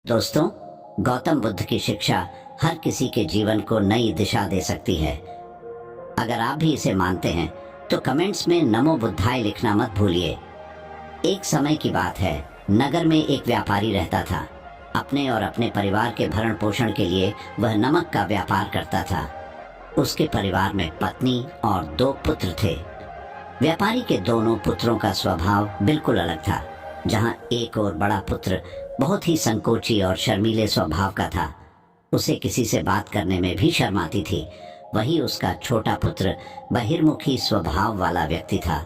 दोस्तों, गौतम बुद्ध की शिक्षा हर किसी के जीवन को नई दिशा दे सकती है। अगर आप भी इसे मानते हैं तो कमेंट्स में नमो बुद्धाय लिखना मत भूलिए। एक समय की बात है, नगर में एक व्यापारी रहता था। अपने और अपने परिवार के भरण पोषण के लिए वह नमक का व्यापार करता था। उसके परिवार में पत्नी और 2 पुत्र थे। व्यापारी के दोनों पुत्रों का स्वभाव बिल्कुल अलग था। जहां एक और बड़ा पुत्र बहुत ही संकोची और शर्मीले स्वभाव का था, उसे किसी से बात करने में भी शर्म आती थी, वही उसका छोटा पुत्र बहिर्मुखी स्वभाव वाला व्यक्ति था।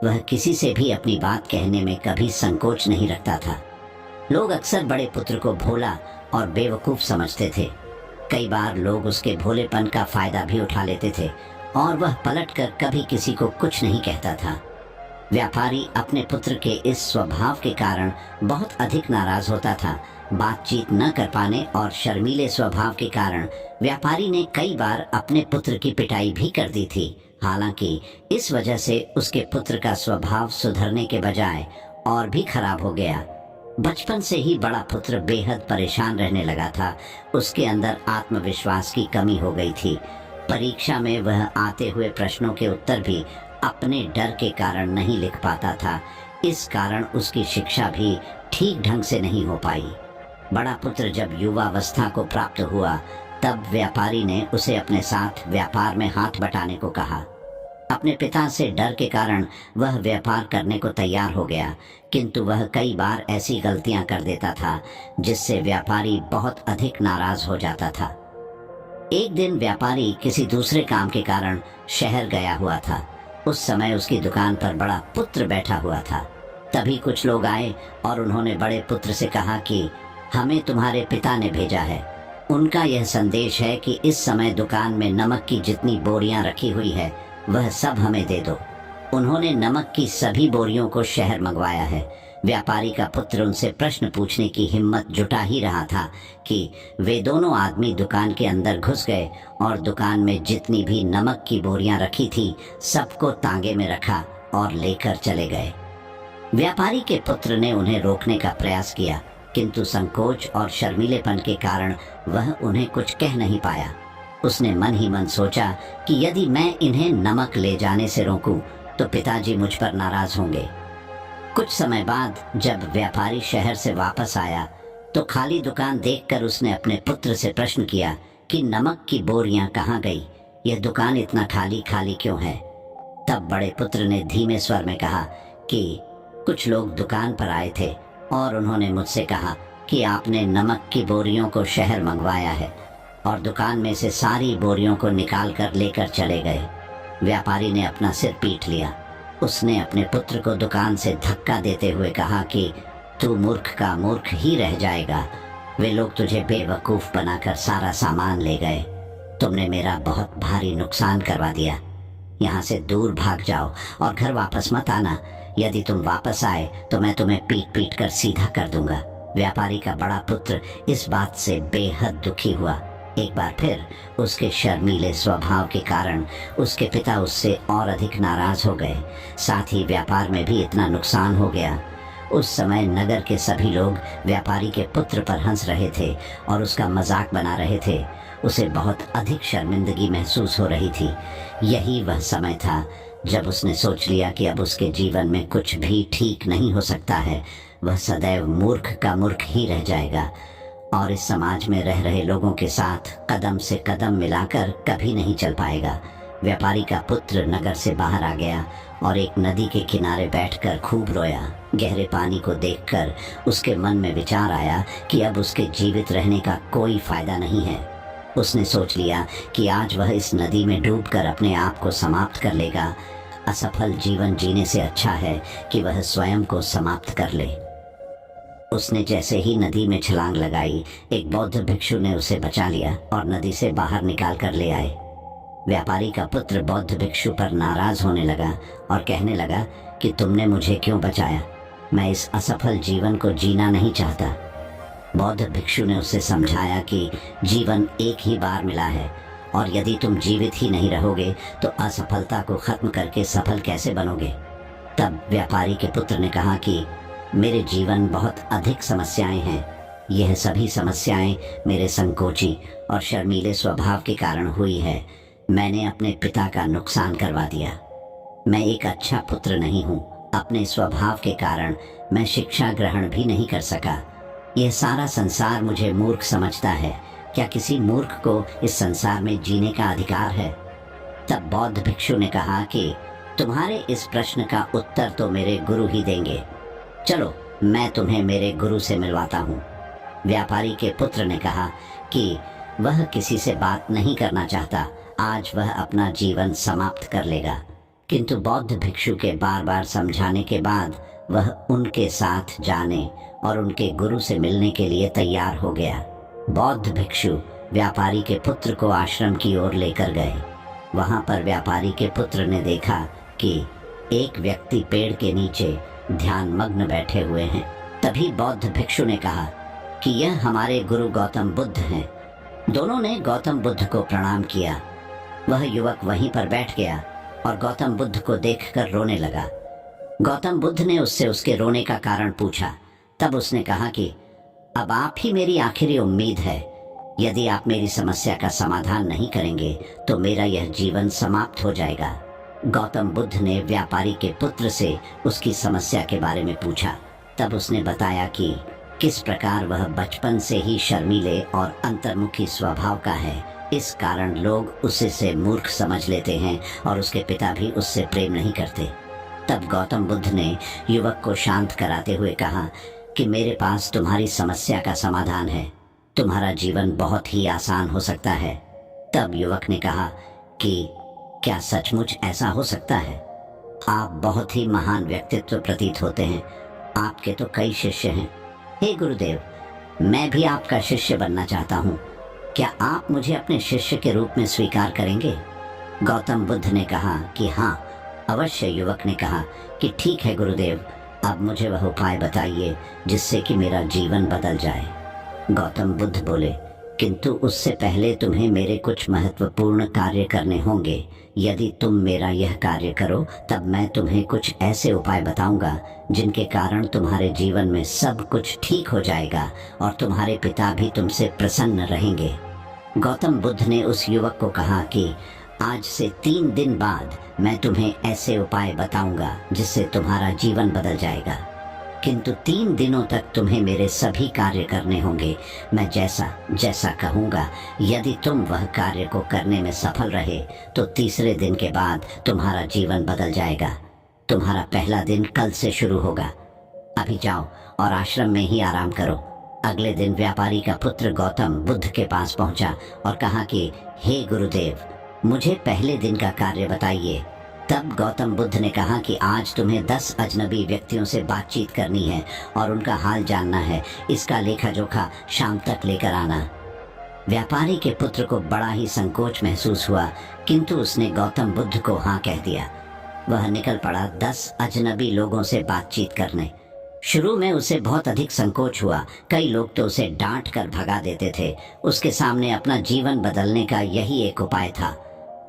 वह किसी से भी अपनी बात कहने में कभी संकोच नहीं रखता था। लोग अक्सर बड़े पुत्र को भोला और बेवकूफ समझते थे। कई बार लोग उसके भोलेपन का फायदा भी उठा लेते थे और वह पलटकर कभी किसी को कुछ नहीं कहता था। व्यापारी अपने पुत्र के इस स्वभाव के कारण बहुत अधिक नाराज होता था। बातचीत न कर पाने और शर्मीले स्वभाव के कारण व्यापारी ने कई बार अपने पुत्र की पिटाई भी कर दी थी। हालांकि इस वजह से उसके पुत्र का स्वभाव सुधरने के बजाय और भी खराब हो गया। बचपन से ही बड़ा पुत्र बेहद परेशान रहने लगा था। उसके अंदर आत्मविश्वास की कमी हो गई थी। परीक्षा में वह आते हुए प्रश्नों के उत्तर भी अपने डर के कारण नहीं लिख पाता था। इस कारण उसकी शिक्षा भी ठीक ढंग से नहीं हो पाई। बड़ा पुत्र जब युवावस्था को प्राप्त हुआ, तब व्यापारी ने उसे अपने साथ व्यापार में हाथ बटाने को कहा। अपने पिता से डर के कारण वह व्यापार करने को तैयार हो गया, किंतु वह कई बार ऐसी गलतियां कर देता था जिससे व्यापारी बहुत अधिक नाराज हो जाता था। एक दिन व्यापारी किसी दूसरे काम के कारण शहर गया हुआ था। उस समय उसकी दुकान पर बड़ा पुत्र बैठा हुआ था। तभी कुछ लोग आए और उन्होंने बड़े पुत्र से कहा कि हमें तुम्हारे पिता ने भेजा है। उनका यह संदेश है कि इस समय दुकान में नमक की जितनी बोरियां रखी हुई है वह सब हमें दे दो। उन्होंने नमक की सभी बोरियों को शहर मंगवाया है। व्यापारी का पुत्र उनसे प्रश्न पूछने की हिम्मत जुटा ही रहा था कि वे दोनों आदमी दुकान के अंदर घुस गए और दुकान में जितनी भी नमक की बोरियां रखी थी सबको तांगे में रखा और लेकर चले गए। व्यापारी के पुत्र ने उन्हें रोकने का प्रयास किया, किंतु संकोच और शर्मीलेपन के कारण वह उन्हें कुछ कह नहीं पाया। उसने मन ही मन सोचा कि यदि मैं इन्हें नमक ले जाने से रोकूं तो पिताजी मुझ पर नाराज होंगे। कुछ समय बाद जब व्यापारी शहर से वापस आया तो खाली दुकान देखकर उसने अपने पुत्र से प्रश्न किया कि नमक की बोरियां कहाँ गई? यह दुकान इतना खाली खाली क्यों है? तब बड़े पुत्र ने धीमे स्वर में कहा कि कुछ लोग दुकान पर आए थे और उन्होंने मुझसे कहा कि आपने नमक की बोरियों को शहर मंगवाया है, और दुकान में से सारी बोरियों को निकाल कर लेकर चले गए। व्यापारी ने अपना सिर पीट लिया। उसने अपने पुत्र को दुकान से धक्का देते हुए कहा कि तू मूर्ख का मूर्ख ही रह जाएगा। वे लोग तुझे बेवकूफ बनाकर सारा सामान ले गए। तुमने मेरा बहुत भारी नुकसान करवा दिया। यहाँ से दूर भाग जाओ और घर वापस मत आना। यदि तुम वापस आए तो मैं तुम्हें पीट पीट कर सीधा कर दूंगा। व्यापारी का बड़ा पुत्र इस बात से बेहद दुखी हुआ। एक बार फिर उसके शर्मीले स्वभाव के कारण उसके पिता उससे और अधिक नाराज हो गए। साथ ही व्यापार में भी इतना नुकसान हो गया। उस समय नगर के सभी लोग व्यापारी के पुत्र पर हंस रहे थे और उसका मजाक बना रहे थे। उसे बहुत अधिक शर्मिंदगी महसूस हो रही थी। यही वह समय था जब उसने सोच लिया कि अब उसके जीवन में कुछ भी ठीक नहीं हो सकता है। वह सदैव मूर्ख का मूर्ख ही रह जाएगा और इस समाज में रह रहे लोगों के साथ कदम से कदम मिलाकर कभी नहीं चल पाएगा। व्यापारी का पुत्र नगर से बाहर आ गया और एक नदी के किनारे बैठकर खूब रोया। गहरे पानी को देखकर उसके मन में विचार आया कि अब उसके जीवित रहने का कोई फायदा नहीं है। उसने सोच लिया कि आज वह इस नदी में डूबकर अपने आप को समाप्त कर लेगा। असफल जीवन जीने से अच्छा है कि वह स्वयं को समाप्त कर ले। उसने जैसे ही नदी में छलांग लगाई, एक बौद्ध भिक्षु ने उसे बचा लिया और नदी से बाहर निकाल कर ले आए। व्यापारी का पुत्र बौद्ध भिक्षु पर नाराज होने लगा और कहने लगा कि तुमने मुझे क्यों बचाया? मैं इस असफल जीवन को जीना नहीं चाहता। बौद्ध भिक्षु ने उसे समझाया कि जीवन एक ही बार मिला है और यदि तुम जीवित ही नहीं रहोगे तो असफलता को खत्म करके सफल कैसे बनोगे? तब व्यापारी के पुत्र ने कहा कि मेरे जीवन बहुत अधिक समस्याएं हैं। यह सभी समस्याएं मेरे संकोची और शर्मीले स्वभाव के कारण हुई है। मैंने अपने पिता का नुकसान करवा दिया। मैं एक अच्छा पुत्र नहीं हूँ। अपने स्वभाव के कारण मैं शिक्षा ग्रहण भी नहीं कर सका। यह सारा संसार मुझे मूर्ख समझता है। क्या किसी मूर्ख को इस संसार में जीने का अधिकार है? तब बौद्ध भिक्षु ने कहा कि तुम्हारे इस प्रश्न का उत्तर तो मेरे गुरु ही देंगे। चलो, मैं तुम्हें मेरे गुरु से मिलवाता हूँ। व्यापारी के पुत्र ने कहा कि वह किसी से बात नहीं करना चाहता। आज वह अपना जीवन समाप्त कर लेगा। किंतु बौद्ध भिक्षु के बार बार समझाने के बाद वह उनके साथ जाने और उनके गुरु से मिलने के लिए तैयार हो गया। बौद्ध भिक्षु व्यापारी के पुत्र को आश्रम की ओर लेकर गए। वहां पर व्यापारी के पुत्र ने देखा कि एक व्यक्ति पेड़ के नीचे ध्यान मग्न बैठे हुए हैं। तभी बौद्ध भिक्षु ने कहा कि यह हमारे गुरु गौतम बुद्ध हैं। दोनों ने गौतम बुद्ध को प्रणाम किया। वह युवक वहीं पर बैठ गया और गौतम बुद्ध को देखकर रोने लगा। गौतम बुद्ध ने उससे उसके रोने का कारण पूछा। तब उसने कहा कि अब आप ही मेरी आखिरी उम्मीद है। यदि आप मेरी समस्या का समाधान नहीं करेंगे तो मेरा यह जीवन समाप्त हो जाएगा। गौतम बुद्ध ने व्यापारी के पुत्र से उसकी समस्या के बारे में पूछा। तब उसने बताया कि किस प्रकार वह बचपन से ही शर्मीले और अंतर्मुखी स्वभाव का है। इस कारण लोग उसे मूर्ख समझ लेते हैं और उसके पिता भी उससे प्रेम नहीं करते। तब गौतम बुद्ध ने युवक को शांत कराते हुए कहा कि मेरे पास तुम्हारी समस्या का समाधान है। तुम्हारा जीवन बहुत ही आसान हो सकता है। तब युवक ने कहा कि क्या सचमुच ऐसा हो सकता है? आप बहुत ही महान व्यक्तित्व प्रतीत होते हैं। आपके तो कई शिष्य हैं। हे गुरुदेव, मैं भी आपका शिष्य बनना चाहता हूँ। क्या आप मुझे अपने शिष्य के रूप में स्वीकार करेंगे? गौतम बुद्ध ने कहा कि हाँ, अवश्य। युवक ने कहा कि ठीक है गुरुदेव, अब मुझे वह उपाय बताइए जिससे कि मेरा जीवन बदल जाए। गौतम बुद्ध बोले, किंतु उससे पहले तुम्हें मेरे कुछ महत्वपूर्ण कार्य करने होंगे। यदि तुम मेरा यह कार्य करो तब मैं तुम्हें कुछ ऐसे उपाय बताऊंगा जिनके कारण तुम्हारे जीवन में सब कुछ ठीक हो जाएगा और तुम्हारे पिता भी तुमसे प्रसन्न रहेंगे। गौतम बुद्ध ने उस युवक को कहा कि आज से 3 दिन बाद मैं तुम्हें ऐसे उपाय बताऊंगा जिससे तुम्हारा जीवन बदल जाएगा। किंतु 3 दिनों तक तुम्हें मेरे सभी कार्य करने होंगे। मैं जैसा जैसा कहूँगा, यदि तुम वह कार्य को करने में सफल रहे तो तीसरे दिन के बाद तुम्हारा जीवन बदल जाएगा। तुम्हारा पहला दिन कल से शुरू होगा। अभी जाओ और आश्रम में ही आराम करो। अगले दिन व्यापारी का पुत्र गौतम बुद्ध के पास पहुंचा और कहा कि हे गुरुदेव, मुझे पहले दिन का कार्य बताइए। तब गौतम बुद्ध ने कहा कि आज तुम्हें 10 अजनबी व्यक्तियों से बातचीत करनी है और उनका हाल जानना है। इसका लेखा जोखा शाम तक लेकर आना। व्यापारी के पुत्र को बड़ा ही संकोच महसूस हुआ, किंतु उसने गौतम बुद्ध को हाँ कह दिया। वह निकल पड़ा 10 अजनबी लोगों से बातचीत करने। शुरू में उसे बहुत अधिक संकोच हुआ। कई लोग तो उसे डांट कर भगा देते थे। उसके सामने अपना जीवन बदलने का यही एक उपाय था।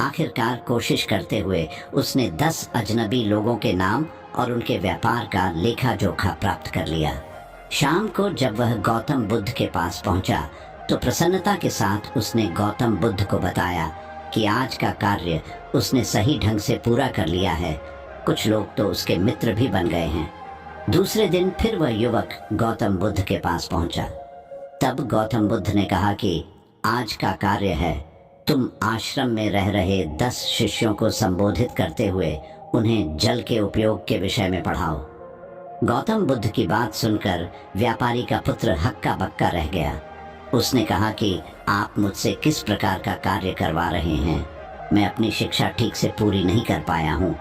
आखिरकार कोशिश करते हुए उसने 10 अजनबी लोगों के नाम और उनके व्यापार का लेखा जोखा प्राप्त कर लिया। शाम को जब वह गौतम बुद्ध के पास पहुंचा तो प्रसन्नता के साथ उसने गौतम बुद्ध को बताया कि आज का कार्य उसने सही ढंग से पूरा कर लिया है। कुछ लोग तो उसके मित्र भी बन गए हैं। दूसरे दिन फिर वह युवक गौतम बुद्ध के पास पहुंचा। तब गौतम बुद्ध ने कहा कि आज का कार्य है, तुम आश्रम में रह रहे 10 शिष्यों को संबोधित करते हुए उन्हें जल के उपयोग के विषय में पढ़ाओ। गौतम बुद्ध की बात सुनकर व्यापारी का पुत्र हक्का बक्का रह गया। उसने कहा कि आप मुझसे किस प्रकार का कार्य करवा रहे हैं? मैं अपनी शिक्षा ठीक से पूरी नहीं कर पाया हूँ।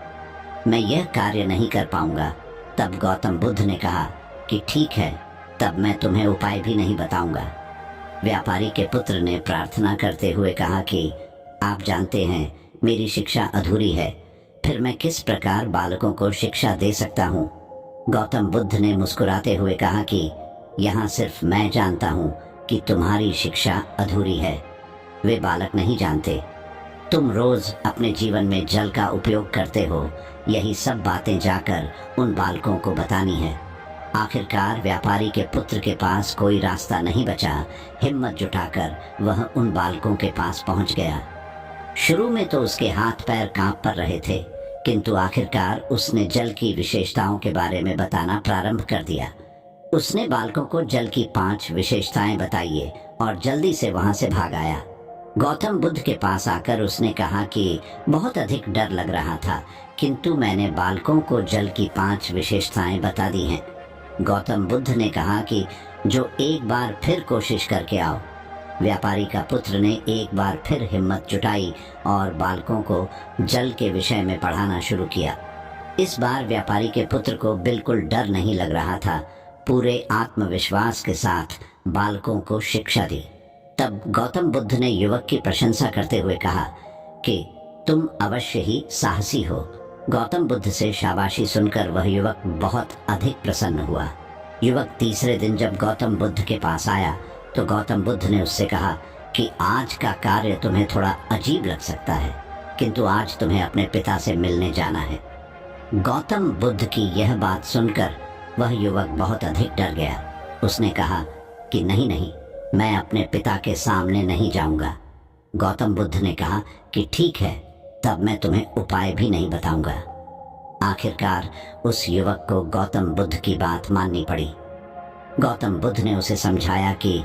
मैं यह कार्य नहीं कर पाऊंगा। तब गौतम बुद्ध ने कहा कि ठीक है, तब मैं तुम्हें उपाय भी नहीं बताऊंगा। व्यापारी के पुत्र ने प्रार्थना करते हुए कहा कि आप जानते हैं मेरी शिक्षा अधूरी है, फिर मैं किस प्रकार बालकों को शिक्षा दे सकता हूँ? गौतम बुद्ध ने मुस्कुराते हुए कहा कि यहाँ सिर्फ मैं जानता हूँ कि तुम्हारी शिक्षा अधूरी है, वे बालक नहीं जानते। तुम रोज अपने जीवन में जल का उपयोग करते हो, यही सब बातें जाकर उन बालकों को बतानी है। आखिरकार व्यापारी के पुत्र के पास कोई रास्ता नहीं बचा। हिम्मत जुटाकर वह उन बालकों के पास पहुंच गया। शुरू में तो उसके हाथ पैर कांप पर रहे थे, किंतु आखिरकार उसने जल की विशेषताओं के बारे में बताना प्रारंभ कर दिया। उसने बालकों को जल की 5 विशेषताएं बताई और जल्दी से वहां से भाग आया। गौतम बुद्ध के पास आकर उसने कहा कि बहुत अधिक डर लग रहा था, किंतु मैंने बालकों को जल की 5 विशेषताएं बता दी हैं। गौतम बुद्ध ने कहा कि जो एक बार फिर कोशिश करके आओ। व्यापारी का पुत्र ने एक बार फिर हिम्मत जुटाई और बालकों को जल के विषय में पढ़ाना शुरू किया। इस बार व्यापारी के पुत्र को बिल्कुल डर नहीं लग रहा था। पूरे आत्मविश्वास के साथ बालकों को शिक्षा दी। तब गौतम बुद्ध ने युवक की प्रशंसा करते हुए कहा कि तुम अवश्य ही साहसी हो। गौतम बुद्ध से शाबाशी सुनकर वह युवक बहुत अधिक प्रसन्न हुआ। युवक तीसरे दिन जब गौतम बुद्ध के पास आया तो गौतम बुद्ध ने उससे कहा कि आज का कार्य तुम्हें थोड़ा अजीब लग सकता है, किंतु आज तुम्हें अपने पिता से मिलने जाना है। गौतम बुद्ध की यह बात सुनकर वह युवक बहुत अधिक डर गया। उसने कहा कि नहीं नहीं, मैं अपने पिता के सामने नहीं जाऊंगा। गौतम बुद्ध ने कहा कि ठीक है, तब मैं तुम्हें उपाय भी नहीं बताऊंगा। आखिरकार उस युवक को गौतम बुद्ध की बात माननी पड़ी। गौतम बुद्ध ने उसे समझाया कि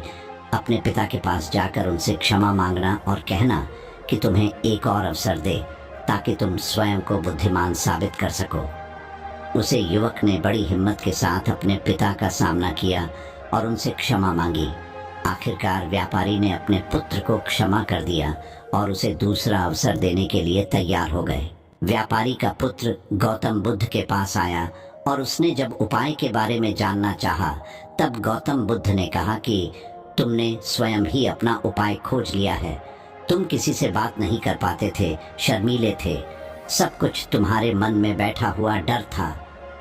अपने पिता के पास जाकर उनसे क्षमा मांगना और कहना कि तुम्हें एक और अवसर दे ताकि तुम स्वयं को बुद्धिमान साबित कर सको। उसे युवक ने बड़ी हिम्मत के साथ अपने पिता का सामना किया और उनसे क्षमा मांगी। आखिरकार व्यापारी ने अपने पुत्र को क्षमा कर दिया और उसे दूसरा अवसर देने के लिए तैयार हो गए। व्यापारी का पुत्र गौतम बुद्ध के पास आया और उसने जब उपाय के बारे में जानना चाहा, तब गौतम बुद्ध ने कहा कि तुमने स्वयं ही अपना उपाय खोज लिया है। तुम किसी से बात नहीं कर पाते थे, शर्मीले थे। सब कुछ तुम्हारे मन में बैठा हुआ डर था।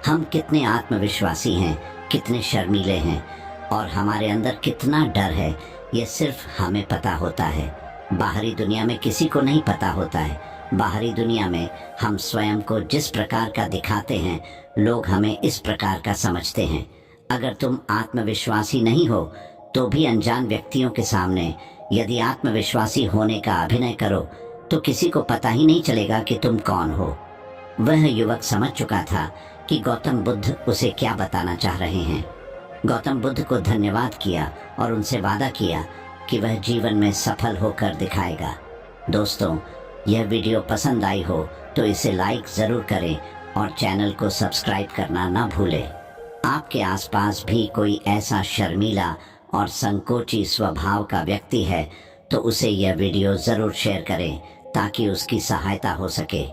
हम कितने आत्मविश्वासी हैं, कितने शर्मीले हैं और हमारे अंदर कितना डर है, ये सिर्फ हमें पता होता है। बाहरी दुनिया में किसी को नहीं पता होता है। बाहरी दुनिया में हम स्वयं को जिस प्रकार का दिखाते हैं, लोग हमें इस प्रकार का समझते हैं। अगर तुम आत्मविश्वासी नहीं हो तो भी अनजान व्यक्तियों के सामने यदि आत्मविश्वासी होने का अभिनय करो तो किसी को पता ही नहीं चलेगा कि तुम कौन हो। वह युवक समझ चुका था कि गौतम बुद्ध उसे क्या बताना चाह रहे हैं। गौतम बुद्ध को धन्यवाद किया और उनसे वादा किया कि वह जीवन में सफल होकर दिखाएगा। दोस्तों, यह वीडियो पसंद आई हो तो इसे लाइक ज़रूर करें और चैनल को सब्सक्राइब करना ना भूलें। आपके आसपास भी कोई ऐसा शर्मीला और संकोची स्वभाव का व्यक्ति है तो उसे यह वीडियो ज़रूर शेयर करें ताकि उसकी सहायता हो सके।